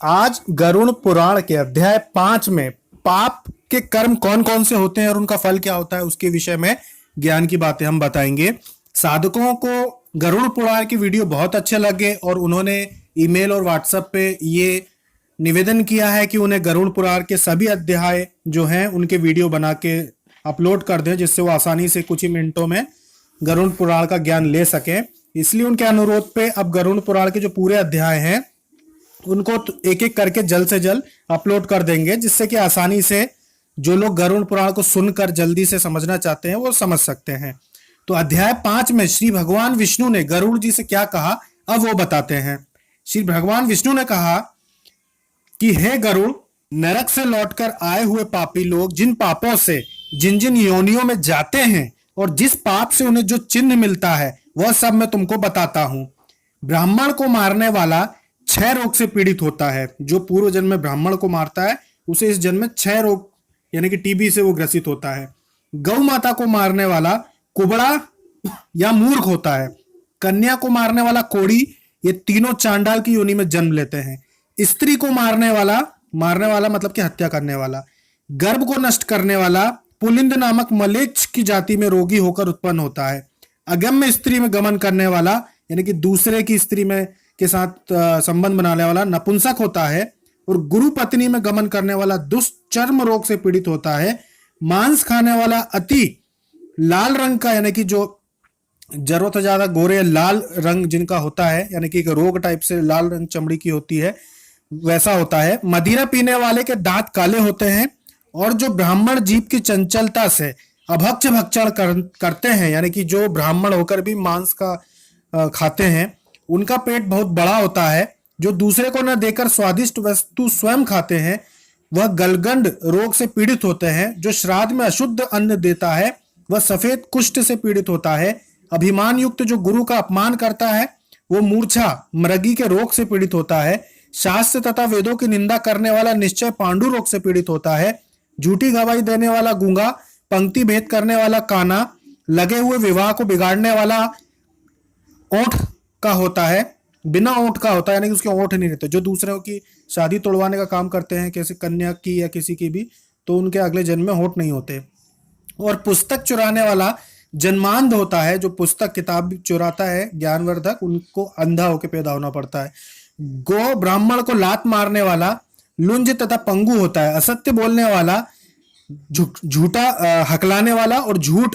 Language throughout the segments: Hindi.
आज गरुड़ पुराण के अध्याय 5 में पाप के कर्म कौन कौन से होते हैं और उनका फल क्या होता है उसके विषय में ज्ञान की बातें हम बताएंगे। साधकों को गरुड़ पुराण की वीडियो बहुत अच्छे लगे और उन्होंने ईमेल और व्हाट्सएप पे ये निवेदन किया है कि उन्हें गरुड़ पुराण के सभी अध्याय जो हैं उनके वीडियो बना के अपलोड कर दें, जिससे वो आसानी से कुछ ही मिनटों में गरुड़ पुराण का ज्ञान ले सकें। इसलिए उनके अनुरोध पे अब गरुड़ पुराण के जो पूरे अध्याय हैं उनको एक एक करके जल्द से जल्द अपलोड कर देंगे, जिससे कि आसानी से जो लोग गरुड़ पुराण को सुनकर जल्दी से समझना चाहते हैं वो समझ सकते हैं। तो अध्याय 5 में श्री भगवान विष्णु ने गरुड़ जी से क्या कहा अब वो बताते हैं। श्री भगवान विष्णु ने कहा कि हे गरुड़, नरक से लौटकर आए हुए पापी लोग जिन पापों से जिन जिन योनियों में जाते हैं और जिस पाप से उन्हें जो चिन्ह मिलता है वह सब मैं तुमको बताता हूं। ब्राह्मण को मारने वाला 6 रोग से पीड़ित होता है। जो पूर्व जन्म में ब्राह्मण को मारता है उसे इस जन्म में 6 रोग यानी कि टीबी से वो ग्रसित होता है। गौ माता को मारने वाला कुबड़ा या मूर्ख होता है। कन्या को मारने वाला कोड़ी, ये तीनों चांडाल की योनि में जन्म लेते हैं। स्त्री को मारने वाला मतलब कि हत्या करने वाला, गर्भ को नष्ट करने वाला पुलिंद नामक मलेच्छ की जाति में रोगी होकर उत्पन्न होता है। अगम्य स्त्री में गमन करने वाला यानी कि दूसरे की स्त्री में के साथ संबंध बनाने वाला नपुंसक होता है। और गुरु पत्नी में गमन करने वाला दुष्चर्म रोग से पीड़ित होता है। मांस खाने वाला अति लाल रंग का यानी कि जो जरूरत से ज्यादा गोरे लाल रंग जिनका होता है यानी कि एक रोग टाइप से लाल रंग चमड़ी की होती है वैसा होता है। मदिरा पीने वाले के दांत काले होते हैं। और जो ब्राह्मण जीव की चंचलता से अभक्ष भक्षण करते हैं यानी कि जो ब्राह्मण होकर भी मांस का खाते हैं उनका पेट बहुत बड़ा होता है। जो दूसरे को न देकर स्वादिष्ट वस्तु स्वयं खाते हैं वह गलगंड रोग से पीड़ित होते हैं। जो श्राद्ध में अशुद्ध अन्न देता है वह सफेद कुष्ठ से पीड़ित होता है। अभिमान युक्त जो गुरु का अपमान करता है वो मूर्छा मृगी के रोग से पीड़ित होता है। शास्त्र तथा वेदों की निंदा करने वाला निश्चय पांडु रोग से पीड़ित होता है। झूठी गवाही देने वाला गूंगा, पंक्ति भेद करने वाला काना, लगे हुए विवाह को बिगाड़ने वाला ओंठ का होता है, बिना ओंठ का होता है यानी कि उसके ओंठ नहीं रहते। जो दूसरों की शादी तोड़वाने का काम करते हैं किसी कन्या की या किसी की भी, तो उनके अगले जन्म में होंठ नहीं होते। और पुस्तक चुराने वाला जन्मांध होता है। जो पुस्तक किताब चुराता है ज्ञानवर्धक, उनको अंधा होकर पैदा होना पड़ता है। गो ब्राह्मण को लात मारने वाला लुंज तथा पंगु होता है। असत्य बोलने वाला, झूठा हकलाने वाला और झूठ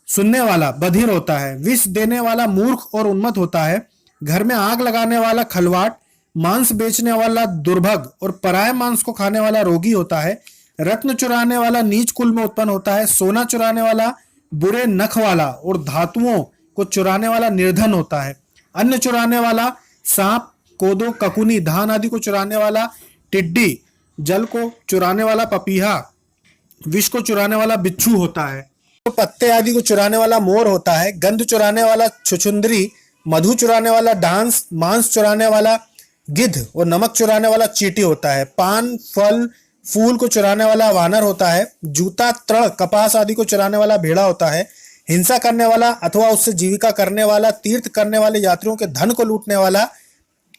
सुनने वाला बधिर होता है। विष देने वाला मूर्ख और उन्मत्त होता है। घर में आग लगाने वाला खलवाट, मांस बेचने वाला दुर्भग और पराये मांस को खाने वाला रोगी होता है। रत्न चुराने वाला नीच कुल में उत्पन्न होता है। सोना चुराने वाला बुरे नख वाला और धातुओं को चुराने वाला निर्धन होता है। अन्न चुराने वाला सांप, कोदो, ककुनी, धान आदि को चुराने वाला टिड्डी, जल को चुराने वाला पपीहा, विष को चुराने वाला बिच्छू होता है। तो पत्ते आदि को चुराने वाला मोर होता है। गंध चुराने वाला छुछुंदरी, मधु चुराने वाला डांस, मांस चुराने वाला गिद्ध और नमक चुराने वाला चींटी होता है। पान, फल, फूल को चुराने वाला वानर होता है। जूता, तृण, कपास आदि को चुराने वाला भेड़ा होता है। हिंसा करने वाला अथवा उससे जीविका करने वाला, तीर्थ करने वाले यात्रियों के धन को लूटने वाला,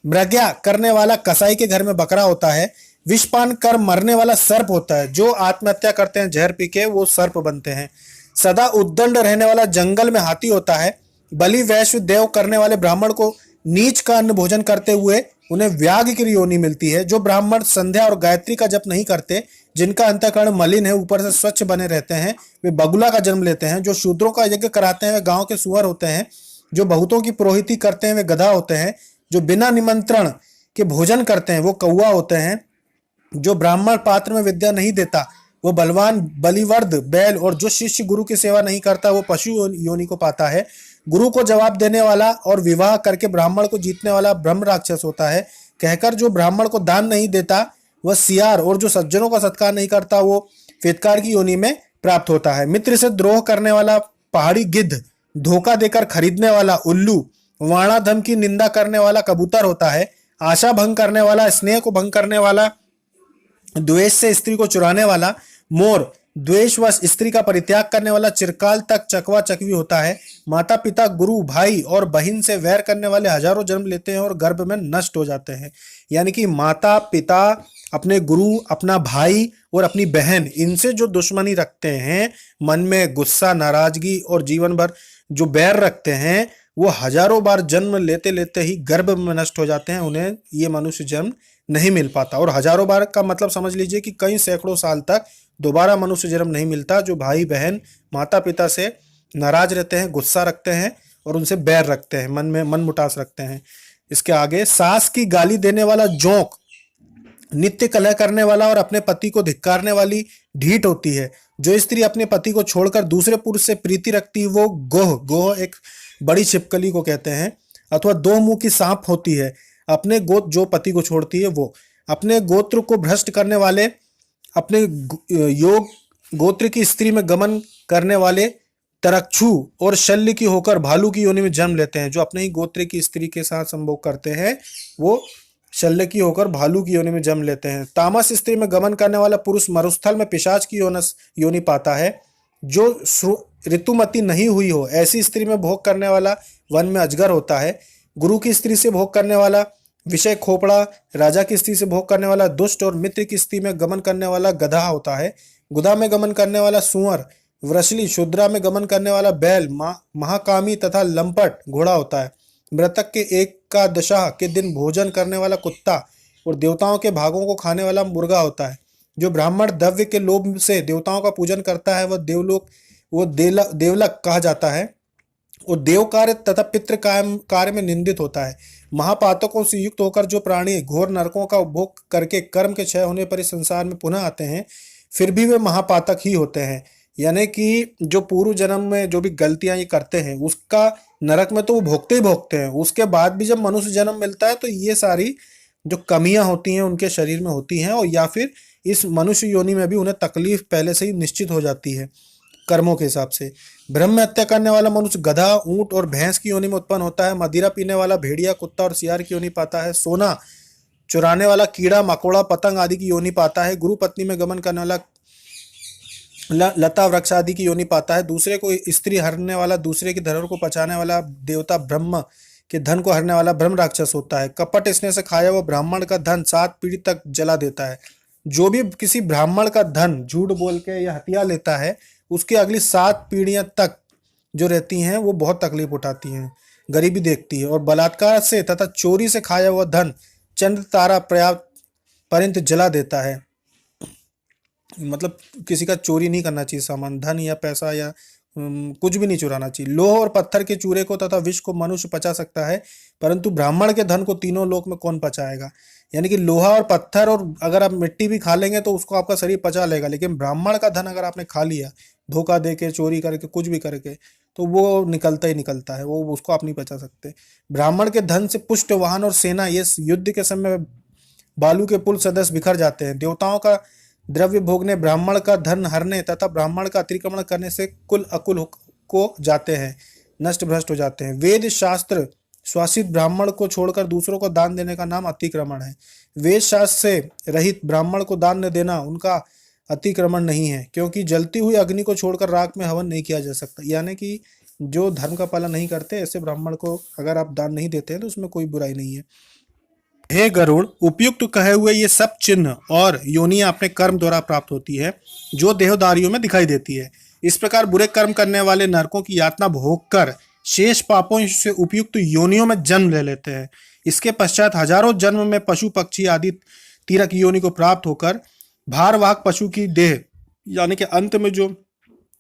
मृग्या करने वाला कसाई के घर में बकरा होता है। विषपान कर मरने वाला सर्प होता है। जो आत्महत्या करते हैं जहर पी के वो सर्प बनते हैं। सदा उद्दंड रहने वाला जंगल में हाथी होता है। बलि वैश्व देव करने वाले ब्राह्मण को नीच का अन्न भोजन करते हुए उन्हें व्याघ की योनि मिलती है। जो ब्राह्मण संध्या और गायत्री का जप नहीं करते, जिनका अंतःकरण मलिन है, ऊपर से स्वच्छ बने रहते हैं, वे बगुला का जन्म लेते हैं। जो शूद्रों का यज्ञ कराते हैं वे गांव के सुअर होते हैं। जो बहुतों की पुरोहिती करते हैं वे गधा होते हैं। जो बिना निमंत्रण के भोजन करते हैं वो कौवा होते हैं। जो ब्राह्मण पात्र में विद्या नहीं देता वो बलवान बलिवर्द बैल, और जो शिष्य गुरु की सेवा नहीं करता वो पशु योनि को पाता है। गुरु को जवाब देने वाला और विवाह करके ब्राह्मण को जीतने वाला ब्रह्म राक्षस होता है। कहकर जो ब्राह्मण को दान नहीं देता वह सियार, और जो सज्जनों का सत्कार नहीं करता वो फेतकार की योनि में प्राप्त होता है। मित्र से द्रोह करने वाला पहाड़ी गिद्ध, धोखा देकर खरीदने वाला उल्लू, वाणाधम की निंदा करने वाला कबूतर होता है। आशा भंग करने वाला, स्नेह को भंग करने वाला, द्वेष से स्त्री को चुराने वाला मोर, द्वेषवश स्त्री का परित्याग करने वाला चिरकाल तक चकवा चकवी होता है। माता पिता, गुरु, भाई और बहन से वैर करने वाले हजारों जन्म लेते हैं और गर्भ में नष्ट हो जाते हैं। यानी कि माता पिता, अपने गुरु, अपना भाई और अपनी बहन, इनसे जो दुश्मनी रखते हैं, मन में गुस्सा, नाराजगी और जीवन भर जो बैर रखते हैं, वो हजारों बार जन्म लेते लेते ही गर्भ में नष्ट हो जाते हैं। उन्हें ये मनुष्य जन्म नहीं मिल पाता। और हजारों बार का मतलब समझ लीजिए कि कई सैकड़ों साल तक दोबारा मनुष्य जन्म नहीं मिलता। जो भाई बहन माता पिता से नाराज रहते हैं, गुस्सा रखते हैं और उनसे बैर रखते हैं, मन में मन मुटास रखते हैं। इसके आगे, सास की गाली देने वाला जोंक, नित्य कलह करने वाला और अपने पति को धिक्कारने वाली ढीठ होती है। जो स्त्री अपने पति को छोड़कर दूसरे पुरुष से प्रीति रखती है वो गोह, गोह एक बड़ी छिपकली को कहते हैं, अथवा दो मुंह की सांप होती है। अपने गोत्र, जो पति को छोड़ती है वो, अपने गोत्र को भ्रष्ट करने वाले, अपने योग गोत्र की स्त्री में गमन करने वाले तरक्षु और शल्य की होकर भालू की योनि में जन्म लेते हैं। जो अपने ही गोत्र की स्त्री के साथ संभोग करते हैं वो शल्य की होकर भालू की योनि में जन्म लेते हैं। तामस स्त्री में गमन करने वाला पुरुष मरुस्थल में पिशाच की योनि पाता है। जो ऋतुमती नहीं हुई हो ऐसी स्त्री में भोग करने वाला वन में अजगर होता है। गुरु की स्त्री से भोग करने वाला विषय खोपड़ा, राजा की स्त्री से भोग करने वाला दुष्ट और मित्र की स्त्री में गमन करने वाला गधा होता है। गुदा में गमन करने वाला सुअर, वृषली, शुद्रा में गमन करने वाला बैल, महाकामी तथा लंपट घोड़ा होता है। मृतक के एकादशा के दिन भोजन करने वाला कुत्ता और देवताओं के भागों को खाने वाला मुर्गा होता है। जो ब्राह्मण द्रव्य के लोभ से देवताओं का पूजन करता है वह देवलक कहा जाता है और देव कार्य तथा पितृ कार्य में निंदित होता है। महापातकों से युक्त होकर जो प्राणी घोर नरकों का उपभोग करके कर्म के क्षय होने पर इस संसार में पुनः आते हैं, फिर भी वे महापातक ही होते हैं। यानी कि जो पूर्व जन्म में जो भी गलतियां ये करते हैं उसका नरक में तो वो भोगते ही भोगते हैं। उसके बाद भी जब मनुष्य जन्म मिलता है तो ये सारी जो कमियां होती हैं उनके शरीर में होती हैं, और या फिर इस मनुष्य योनि में भी उन्हें तकलीफ पहले से ही निश्चित हो जाती है कर्मों के हिसाब से। ब्रह्म हत्या करने वाला मनुष्य गधा, ऊंट और भैंस की योनि में उत्पन्न होता है। मदिरा पीने वाला भेड़िया, कुत्ता और सियार की योनि पाता है। सोना चुराने वाला कीड़ा, मकोड़ा, पतंग आदि की योनि पाता है। गुरु पत्नी में गमन करने वाला लता वृक्ष आदि की योनि पाता है। दूसरे को स्त्री हरने वाला, दूसरे की धरोहर को पचाने वाला देवता, ब्रह्म के धन को हरने वाला ब्रह्म राक्षस होता है। कपट स्नेह से खाया हुआ ब्राह्मण का धन 7 पीढ़ी तक जला देता है। जो भी किसी ब्राह्मण का धन झूठ बोल के या हत्या लेता है उसकी अगली 7 पीढ़ियां तक जो रहती हैं वो बहुत तकलीफ उठाती हैं, गरीबी देखती है। और बलात्कार से तथा चोरी से खाया हुआ धन चंद्र तारा पर्याप्त पर्यंत जला देता है। मतलब किसी का चोरी नहीं करना चाहिए सामान, धन या पैसा या कुछ भी नहीं चुराना चाहिए। लोह और पत्थर के चूरे को तथा विष को मनुष्य पचा सकता है, परंतु ब्राह्मण के धन को तीनों लोक में कौन पचाएगा। यानी कि लोहा और पत्थर, और अगर आप मिट्टी भी खा लेंगे तो उसको आपका शरीर पचा लेगा, लेकिन ब्राह्मण का धन अगर आपने खा लिया धोखा दे के, चोरी करके, कुछ भी करके, तो वो निकलता ही निकलता है, वो उसको आप नहीं पचा सकते। ब्राह्मण के धन से पुष्ट वाहन और सेना ये युद्ध के समय बालू के पुल सदस्य बिखर जाते हैं। देवताओं का द्रव्य भोगने, ब्राह्मण का धन हरने तथा ब्राह्मण का अतिक्रमण करने से कुल अकुल को जाते हैं, नष्ट भ्रष्ट हो जाते हैं। वेद शास्त्र शासित ब्राह्मण को छोड़कर दूसरों को दान देने का नाम अतिक्रमण है। वेद शास्त्र से रहित ब्राह्मण को दान न देना उनका अतिक्रमण नहीं है, क्योंकि जलती हुई अग्नि को छोड़कर राख में हवन नहीं किया जा सकता। यानी कि जो धर्म का पालन नहीं करते ऐसे ब्राह्मण को अगर आप दान नहीं देते हैं तो उसमें कोई बुराई नहीं है। हे गरुड़, उपयुक्त कहे हुए ये सब चिन्ह और योनियां अपने कर्म द्वारा प्राप्त होती है जो देहधारियों में दिखाई देती है। इस प्रकार बुरे कर्म करने वाले नरकों की यातना भोग कर शेष पापों से उपयुक्त योनियों में जन्म ले लेते हैं। इसके पश्चात हजारों जन्म में पशु पक्षी आदि तीरक योनि को प्राप्त होकर भारवाहक पशु की देह, यानी कि अंत में जो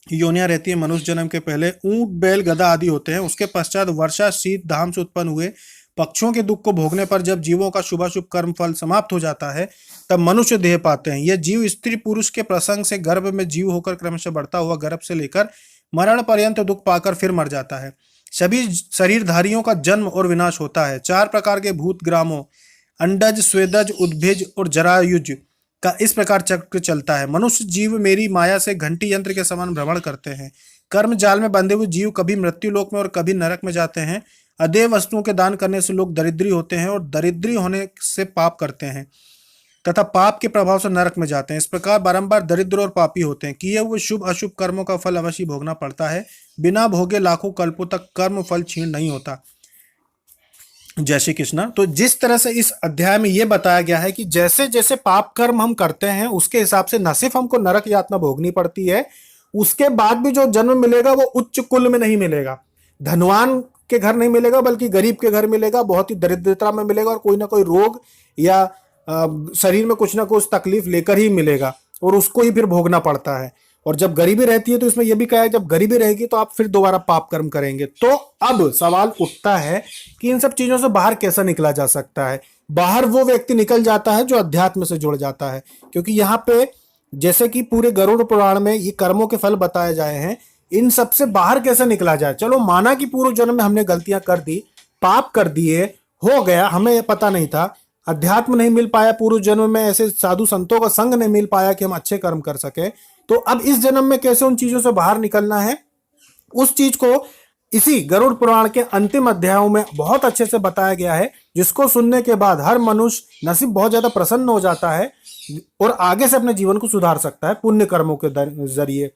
योनियां रहती है मनुष्य जन्म के पहले ऊंट, बैल, गधा आदि होते हैं। उसके पश्चात वर्षा, शीत, धाम से उत्पन्न हुए पक्षियों के दुख को भोगने पर जब जीवों का शुभाशुभ कर्म फल समाप्त हो जाता है तब मनुष्य देह पाते हैं। यह जीव स्त्री पुरुष के प्रसंग से गर्भ में जीव होकर क्रमशः बढ़ता हुआ गर्भ से लेकर मरण पर्यंत दुख पाकर फिर मर जाता है। सभी शरीरधारियों का जन्म और विनाश होता है। 4 प्रकार के भूत ग्रामों अंडज, स्वेदज, उद्भिज और जरायुज का इस प्रकार चक्र चलता है। मनुष्य जीव मेरी माया से घंटी यंत्र के समान भ्रमण करते हैं। कर्म जाल में बंधे हुए जीव कभी मृत्यु लोक में और कभी नरक में जाते हैं। अदेय वस्तुओं के दान करने से लोग दरिद्री होते हैं और दरिद्री होने से पाप करते हैं। तथा पाप के प्रभाव से नरक में जाते हैं। इस प्रकार बारंबार दरिद्र और पापी होते हैं। किए हुए शुभ अशुभ कर्मों का फल अवश्य भोगना पड़ता है। बिना भोगे लाखों कल्पों तक कर्म फल क्षीण नहीं होता। जय श्री कृष्ण। तो जिस तरह से इस अध्याय में यह बताया गया है कि जैसे जैसे पाप कर्म हम करते हैं उसके हिसाब से न सिर्फ हमको नरक यातना भोगनी पड़ती है, उसके बाद भी जो जन्म मिलेगा वो उच्च कुल में नहीं मिलेगा, धनवान के घर नहीं मिलेगा, बल्कि गरीब के घर मिलेगा, बहुत ही दरिद्रता में मिलेगा और कोई ना कोई रोग या शरीर में कुछ ना कुछ तकलीफ लेकर ही मिलेगा और उसको ही फिर भोगना पड़ता है। और जब गरीबी रहती है तो इसमें यह भी कहा है जब गरीबी रहेगी तो आप फिर दोबारा पाप कर्म करेंगे। तो अब सवाल उठता है कि इन सब चीजों से बाहर कैसे निकला जा सकता है। बाहर वो व्यक्ति निकल जाता है जो अध्यात्म से जुड़ जाता है, क्योंकि यहाँ पे जैसे कि पूरे गरुड़ पुराण में ये कर्मों के फल बताए जाए हैं, इन सब से बाहर कैसे निकला जाए। चलो माना कि पूर्व जन्म में हमने गलतियां कर दी, पाप कर दिए, हो गया, हमें पता नहीं था, अध्यात्म नहीं मिल पाया पूर्व जन्म में, ऐसे साधु संतों का संग नहीं मिल पाया कि हम अच्छे कर्म कर सके, तो अब इस जन्म में कैसे उन चीजों से बाहर निकलना है, उस चीज को इसी गरुड़ पुराण के अंतिम अध्यायों में बहुत अच्छे से बताया गया है, जिसको सुनने के बाद हर मनुष्य नसीब बहुत ज्यादा प्रसन्न हो जाता है और आगे से अपने जीवन को सुधार सकता है पुण्य कर्मों के जरिए।